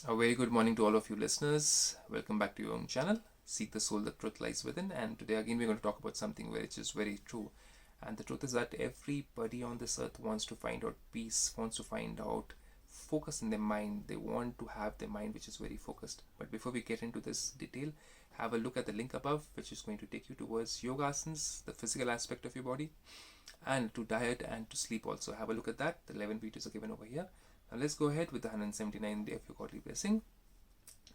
A very good morning to all of you listeners. Welcome back to your own channel, Seek the Soul, the Truth Lies Within. And today again we're going to talk about something which is very true. And the truth is that everybody on this earth wants to find out peace, wants to find out focus in their mind. They want to have their mind which is very focused. But before we get into this detail, have a look at the link above, which is going to take you towards yoga asanas, the physical aspect of your body, and to diet and to sleep also. Have a look at that. The 11 videos are given over here. Now let's go ahead with the 179 day of your godly blessing.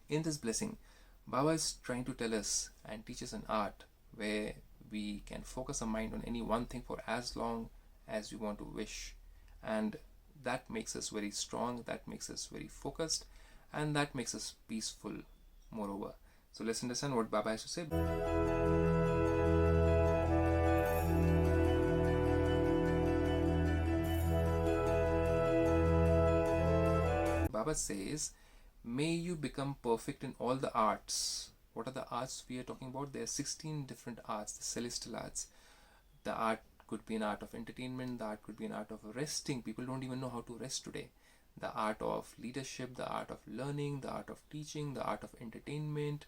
In this blessing, Baba is trying to tell us and teach us an art where we can focus our mind on any one thing for as long as we want to wish. And that makes us very strong, that makes us very focused, and that makes us peaceful moreover. So let's understand what Baba has to say. Baba says, may you become perfect in all the arts. What are the arts we are talking about? There are 16 different arts, the celestial arts. The art could be an art of entertainment, the art could be an art of resting. People don't even know how to rest today. The art of leadership, the art of learning, the art of teaching, the art of entertainment,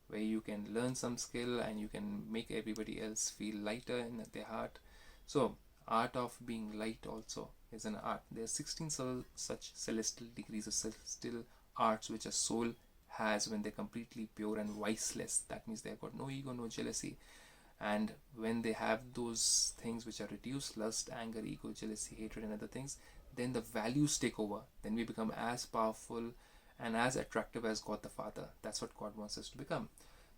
where you can learn some skill and you can make everybody else feel lighter in their heart. So, art of being light also is an art. There are 16 such celestial degrees of celestial arts which a soul has when they're completely pure and viceless. That means they've got no ego, no jealousy. And when they have those things which are reduced, lust, anger, ego, jealousy, hatred and other things, then the values take over. Then we become as powerful and as attractive as God the Father. That's what God wants us to become.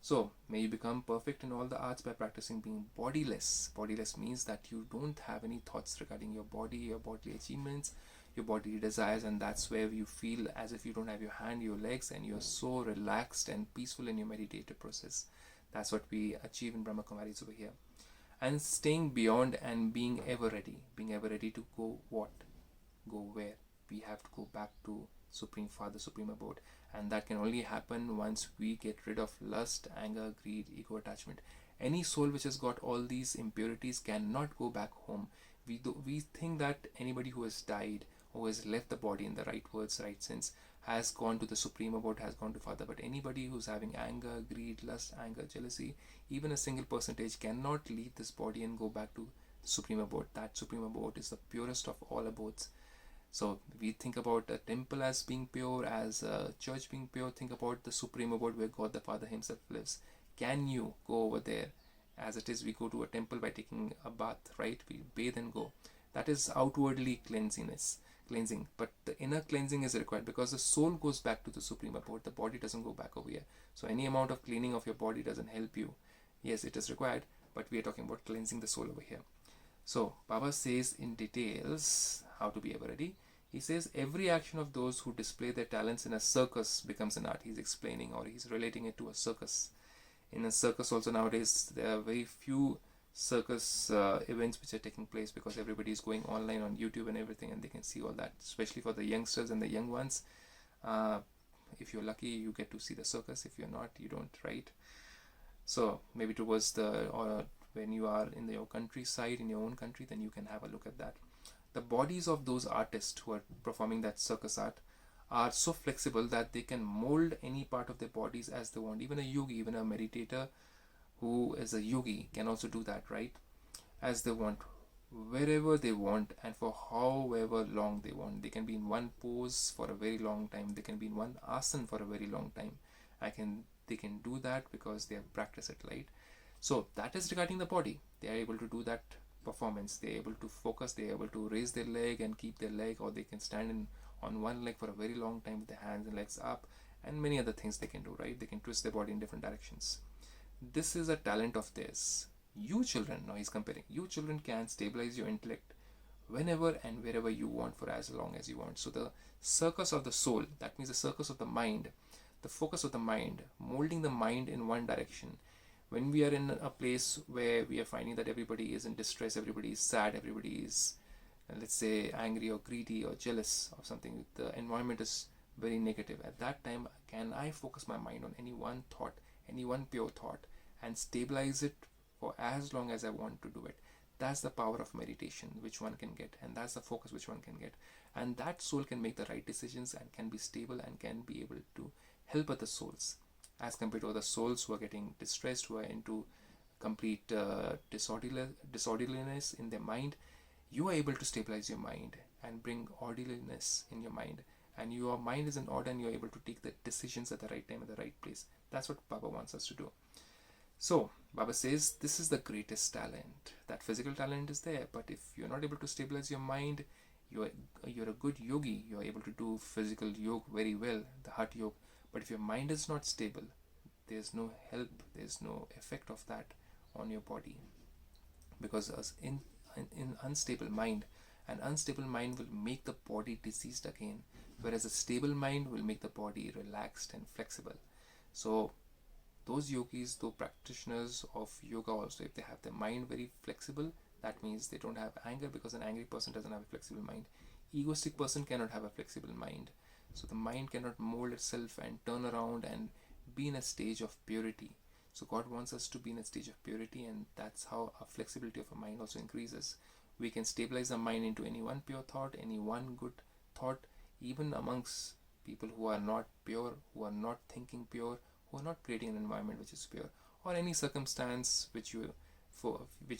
So, may you become perfect in all the arts by practicing being bodiless. Bodiless means that you don't have any thoughts regarding your bodily achievements, your bodily desires, and that's where you feel as if you don't have your hand, your legs, and you're so relaxed and peaceful in your meditative process. That's what we achieve in Brahma Kumaris over here. And staying beyond and being ever ready. Being ever ready to go what? Go where? We have to go back to Supreme Father, Supreme Abode. And that can only happen once we get rid of lust, anger, greed, ego, attachment. Any soul which has got all these impurities cannot go back home. We think that anybody who has died or has left the body in the right words, right sense, has gone to the Supreme Abode, has gone to Father. But anybody who's having anger, greed, lust, anger, jealousy, even a single percentage cannot leave this body and go back to Supreme Abode. That Supreme Abode is the purest of all abodes. So we think about a temple as being pure, as a church being pure. Think about the Supreme Abode where God the Father himself lives. Can you go over there? As it is, we go to a temple by taking a bath, right? We bathe and go. That is outwardly cleansing. But the inner cleansing is required because the soul goes back to the Supreme Abode. The body doesn't go back over here. So any amount of cleaning of your body doesn't help you. Yes, it is required, but we are talking about cleansing the soul over here. So, Baba says in details how to be ever ready. He says every action of those who display their talents in a circus becomes an art. He's explaining or he's relating it to a circus. In a circus also nowadays there are very few circus events which are taking place because everybody is going online on YouTube and everything and they can see all that, especially for the youngsters and the young ones. If you're lucky you get to see the circus. If you're not, you don't, right? So maybe towards when you are in your countryside, in your own country, then you can have a look at that. The bodies of those artists who are performing that circus art are so flexible that they can mold any part of their bodies as they want. Even a yogi, even a meditator who is a yogi can also do that, right? As they want, wherever they want and for however long they want. They can be in one pose for a very long time. They can be in one asana for a very long time. They can do that because they have practiced it, right? So that is regarding the body. They are able to do that performance. They are able to focus. They are able to raise their leg and keep their leg, or they can stand on one leg for a very long time with their hands and legs up, and many other things they can do, right? They can twist their body in different directions. This is a talent of theirs. You children, now he's comparing, you children can stabilize your intellect whenever and wherever you want for as long as you want. So the circus of the soul, that means the circus of the mind, the focus of the mind, molding the mind in one direction. When we are in a place where we are finding that everybody is in distress, everybody is sad, everybody is, let's say, angry or greedy or jealous of something, the environment is very negative. At that time, can I focus my mind on any one thought, any one pure thought, and stabilize it for as long as I want to do it? That's the power of meditation which one can get, and that's the focus which one can get. And that soul can make the right decisions and can be stable and can be able to help other souls, as compared to other souls who are getting distressed, who are into complete disorderliness in their mind. You are able to stabilize your mind and bring orderliness in your mind, and your mind is in order and you're able to take the decisions at the right time, at the right place. That's what Baba wants us to do. So Baba says this is the greatest talent. That physical talent is there, but if you're not able to stabilize your mind, you're a good yogi. You're able to do physical yoga very well, the heart yoga. But if your mind is not stable, there's no help, there's no effect of that on your body. Because in unstable mind, an unstable mind will make the body diseased again, whereas a stable mind will make the body relaxed and flexible. So those yogis, those practitioners of yoga also, if they have their mind very flexible, that means they don't have anger, because an angry person doesn't have a flexible mind. Egoistic person cannot have a flexible mind. So the mind cannot mold itself and turn around and be in a stage of purity. So God wants us to be in a stage of purity, and that's how our flexibility of our mind also increases. We can stabilize our mind into any one pure thought, any one good thought, even amongst people who are not pure, who are not thinking pure, who are not creating an environment which is pure, or any circumstance which you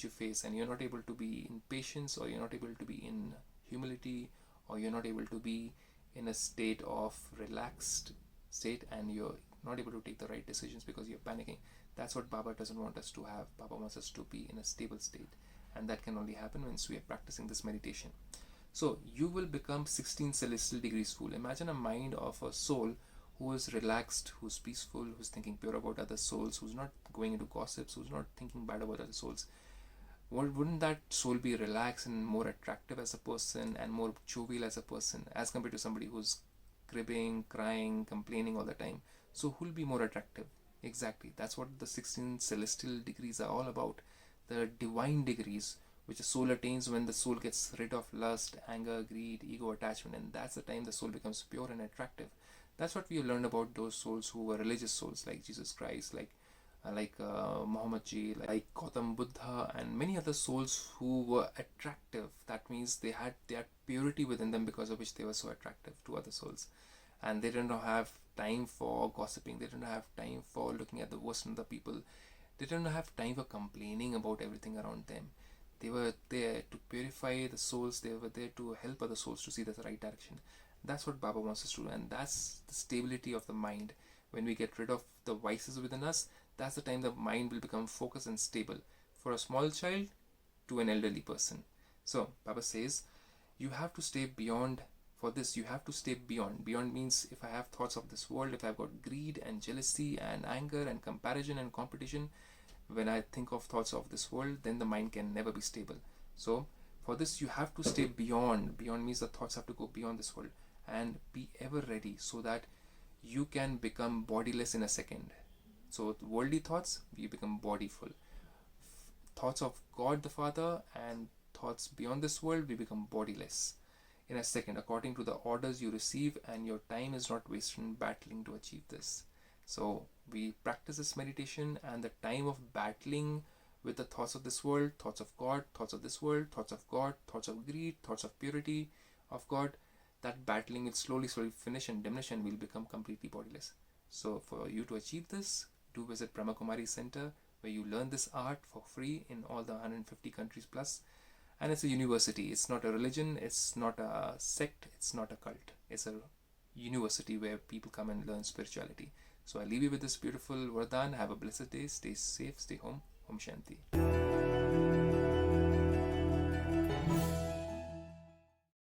face, and you're not able to be in patience, or you're not able to be in humility, or you're not able to be in a state of relaxed state, and you're not able to take the right decisions because you're panicking. That's what Baba doesn't want us to have. Baba wants us to be in a stable state, and that can only happen once we are practicing this meditation. So you will become 16 celestial degrees full. Imagine a mind of a soul who is relaxed, who's peaceful, who's thinking pure about other souls, who's not going into gossips, who's not thinking bad about other souls. Wouldn't that soul be relaxed and more attractive as a person and more jovial as a person, as compared to somebody who's cribbing, crying, complaining all the time? So who'll be more attractive? Exactly. That's what the 16 celestial degrees are all about. The divine degrees which a soul attains when the soul gets rid of lust, anger, greed, ego, attachment, and that's the time the soul becomes pure and attractive. That's what we have learned about those souls who were religious souls, like Jesus Christ, like Muhammad Ji, like Gautam Buddha, and many other souls who were attractive. That means they had purity within them, because of which they were so attractive to other souls. And they didn't have time for gossiping. They didn't have time for looking at the worst in the people. They didn't have time for complaining about everything around them. They were there to purify the souls. They were there to help other souls to see the right direction. That's what Baba wants us to do, and that's the stability of the mind. When we get rid of the vices within us, that's the time the mind will become focused and stable, for a small child to an elderly person. So Baba says, you have to stay beyond. For this, you have to stay beyond. Beyond means, if I have thoughts of this world, if I've got greed and jealousy and anger and comparison and competition, when I think of thoughts of this world, then the mind can never be stable. So for this, you have to stay beyond. Beyond means the thoughts have to go beyond this world, and be ever ready, so that you can become bodiless in a second. So worldly thoughts, you become bodyful. Thoughts of God the Father and thoughts beyond this world, we become bodiless in a second, according to the orders you receive, and your time is not wasted in battling to achieve this. So we practice this meditation, and the time of battling with the thoughts of this world, thoughts of God, thoughts of this world, thoughts of God, thoughts of greed, thoughts of purity of God, that battling will slowly finish and diminish, and will become completely bodiless. So for you to achieve this, do visit Brahma Kumari Center, where you learn this art for free in all the 150 countries plus. And it's a university. It's not a religion, it's not a sect, it's not a cult. It's a university where people come and learn spirituality. So I leave you with this beautiful Vardhan. Have a blessed day. Stay safe, stay home. Om Shanti.